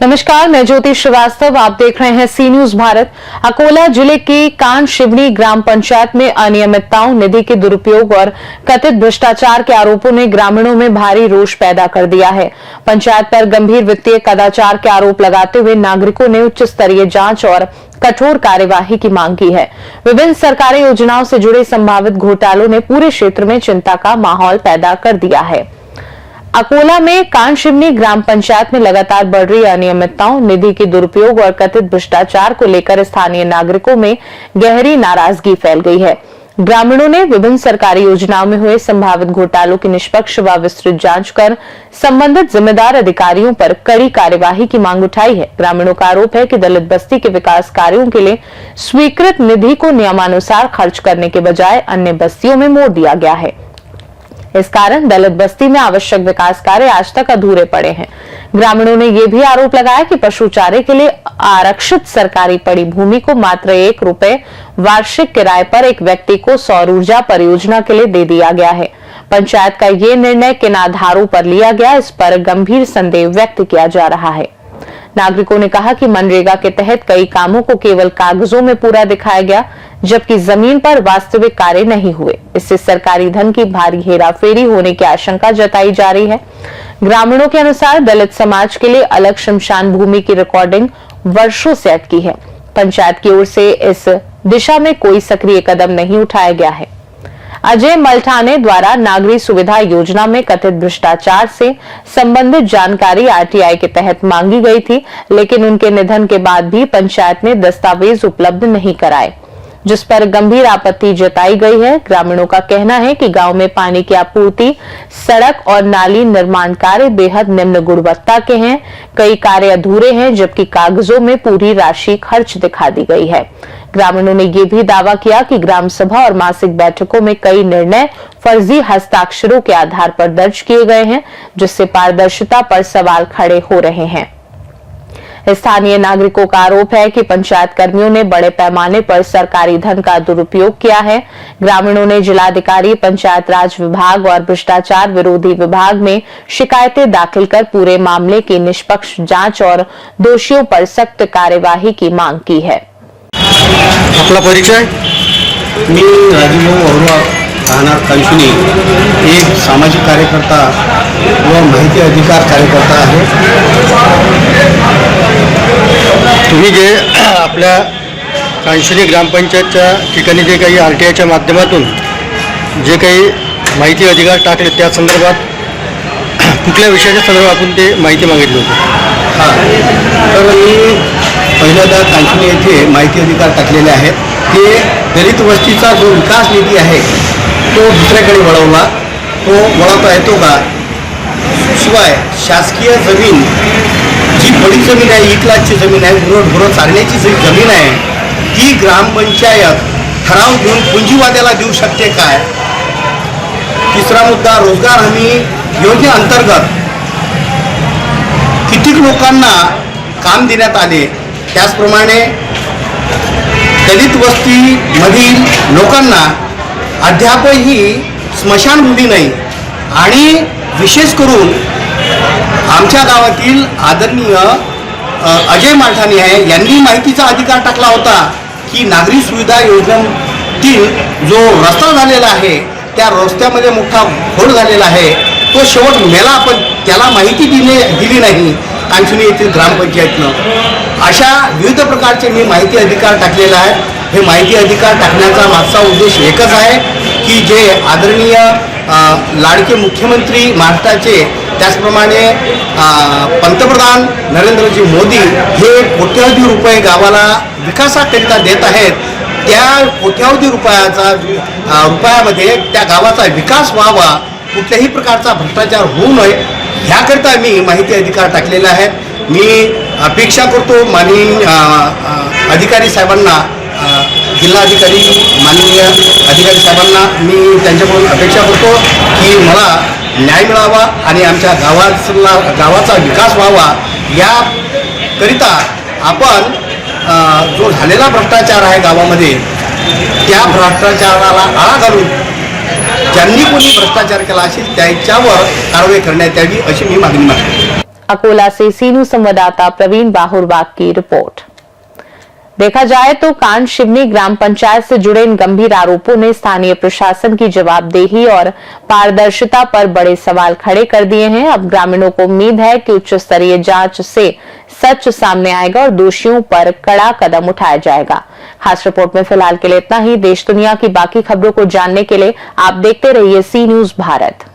नमस्कार, मैं ज्योति श्रीवास्तव। आप देख रहे हैं सी न्यूज भारत। अकोला जिले की कान शिवनी ग्राम पंचायत में अनियमितताओं, निधि के दुरुपयोग और कथित भ्रष्टाचार के आरोपों ने ग्रामीणों में भारी रोष पैदा कर दिया है। पंचायत पर गंभीर वित्तीय कदाचार के आरोप लगाते हुए नागरिकों ने उच्च स्तरीय जांच और कठोर कार्यवाही की मांग की है। विभिन्न सरकारी योजनाओं से जुड़े संभावित घोटालों ने पूरे क्षेत्र में चिंता का माहौल पैदा कर दिया है। अकोला में कान शिवनी ग्राम पंचायत में लगातार बढ़ रही अनियमितताओं, निधि के दुरुपयोग और कथित भ्रष्टाचार को लेकर स्थानीय नागरिकों में गहरी नाराजगी फैल गई है। ग्रामीणों ने विभिन्न सरकारी योजनाओं में हुए संभावित घोटालों की निष्पक्ष व विस्तृत जांच कर संबंधित जिम्मेदार अधिकारियों पर कड़ी कार्यवाही की मांग उठाई है। ग्रामीणों का आरोप है कि दलित बस्ती के विकास कार्यों के लिए स्वीकृत निधि को नियमानुसार खर्च करने के बजाय अन्य बस्तियों में मोड़ दिया गया है। इस कारण दलित बस्ती में आवश्यक विकास कार्य आज तक अधूरे पड़े हैं। ग्रामीणों ने यह भी आरोप लगाया कि पशु चारे के लिए आरक्षित सरकारी पड़ी भूमि को मात्र ₹1 वार्षिक किराए पर एक व्यक्ति को सौर ऊर्जा परियोजना के लिए दे दिया गया है। पंचायत का ये निर्णय किन आधारों पर लिया गया, इस पर गंभीर संदेह व्यक्त किया जा रहा है। नागरिकों ने कहा कि मनरेगा के तहत कई कामों को केवल कागजों में पूरा दिखाया गया, जबकि जमीन पर वास्तविक कार्य नहीं हुए। इससे सरकारी धन की भारी हेराफेरी होने की आशंका जताई जा रही है। ग्रामीणों के अनुसार दलित समाज के लिए अलग श्मशान भूमि की रिकॉर्डिंग वर्षों से अटकी है। पंचायत की ओर से इस दिशा में कोई सक्रिय कदम नहीं उठाया गया है। अजय मल्ठाने द्वारा नागरिक सुविधा योजना में कथित भ्रष्टाचार से संबंधित जानकारी आरटीआई के तहत मांगी गई थी, लेकिन उनके निधन के बाद भी पंचायत ने दस्तावेज उपलब्ध नहीं कराए, जिस पर गंभीर आपत्ति जताई गई है। ग्रामीणों का कहना है कि गांव में पानी की आपूर्ति, सड़क और नाली निर्माण कार्य बेहद निम्न गुणवत्ता के हैं। कई कार्य अधूरे हैं, जबकि कागजों में पूरी राशि खर्च दिखा दी गई है। ग्रामीणों ने यह भी दावा किया कि ग्राम सभा और मासिक बैठकों में कई निर्णय फर्जी हस्ताक्षरों के आधार पर दर्ज किए गए हैं, जिससे पारदर्शिता पर सवाल खड़े हो रहे हैं। स्थानीय नागरिकों का आरोप है कि पंचायत कर्मियों ने बड़े पैमाने पर सरकारी धन का दुरुपयोग किया है। ग्रामीणों ने जिलाधिकारी, पंचायत राज विभाग और भ्रष्टाचार विरोधी विभाग में शिकायतें दाखिल कर पूरे मामले की निष्पक्ष जांच और दोषियों पर सख्त कार्यवाही की मांग की है। आपला परिचय? मी राजूभाऊ वौरा, राहणार कानशिवनी, एक सामाजिक कार्यकर्ता व माहिती अधिकार कार्यकर्ता आहे। तुम्ही जे आपल्या कानशिवनी ग्रामपंचायतच्या ठिकाणी जे काही आरटीआयच्या माध्यमातून जे काही माहिती अधिकार टाकले, त्या संदर्भात कुठल्या विषयाच्या संदर्भात आपण ते माहिती मागितली होती? हां, तर मी पहिल्यांदा कानशिवनी येथे माहिती अधिकार टाकलेले आहेत। ते दलित वस्तीचा जो विकास निधी आहे तो दुसऱ्याकडे वळवला, तो वळवता येतो का? शिवाय शासकीय जमीन, जी बडी जमीन आहे, 1 लाखची जमीन आहे, गुरं चालण्याची जी जमीन आहे, ती ग्रामपंचायत ठराव घेऊन पुंजीवाद्याला देऊ शकते काय? तिसरा मुद्दा, रोजगार हमी योजनेअंतर्गत कितीक लोकांना काम देण्यात आले, त्याचप्रमाणे दलित वस्तीमधील लोकांना अद्यापही स्मशानभूमी नाही। आणि विशेष करून आमच्या गावातील आदरणीय अजय मल्ठाने आहे, यांनी माहितीचा अधिकार टाकला होता की नागरी सुविधा योजनेतील जो रस्ता झालेला आहे, त्या रस्त्यामध्ये मोठा खोड झालेला आहे, तो शेवट मेला, पण त्याला माहिती दिली नाही कानशिवनी येथील ग्रामपंचायतनं। अशा विविध प्रकारचे मी माहिती अधिकार टाकलेला आहे। हे माहिती अधिकार टाकण्याचा मागचा उद्देश एकच आहे की जे आदरणीय लाडके मुख्यमंत्री महाराष्ट्राचे, त्याचप्रमाणे पंतप्रधान नरेंद्रजी मोदी हे कोट्यावधी रुपये गावाला विकासाकरिता देत आहेत, त्या कोट्यावधी रुपयामध्ये त्या गावाचा विकास व्हावा, कुठल्याही प्रकारचा भ्रष्टाचार होऊ नये, ह्याकरिता मी माहिती अधिकार टाकलेला आहे। मी अपेक्षा करतो माननीय अधिकारी साहेबांना, जिल्हाधिकारी माननीय अधिकारी साहेबांना मी त्यांच्याकडून अपेक्षा करतो की मला न्याय मिळावा आणि आमच्या गावाचा विकास व्हावा। याकरिता आपण जो झालेला भ्रष्टाचार आहे गावामध्ये, त्या भ्रष्टाचाराला आळा घालून ज्यांनी कोणी भ्रष्टाचार केला असेल त्याच्यावर कारवाई करण्यात यावी अशी मी मागणी मागतो. अकोला से सी न्यूज संवाददाता प्रवीण बाहुरबाग की रिपोर्ट। देखा जाए तो कांड शिवनी ग्राम पंचायत से जुड़े इन गंभीर आरोपों ने स्थानीय प्रशासन की जवाबदेही और पारदर्शिता पर बड़े सवाल खड़े कर दिए हैं। अब ग्रामीणों को उम्मीद है कि उच्च स्तरीय जांच से सच सामने आएगा और दोषियों पर कड़ा कदम उठाया जाएगा। खास रिपोर्ट में फिलहाल के लिए इतना ही। देश दुनिया की बाकी खबरों को जानने के लिए आप देखते रहिए सी न्यूज भारत।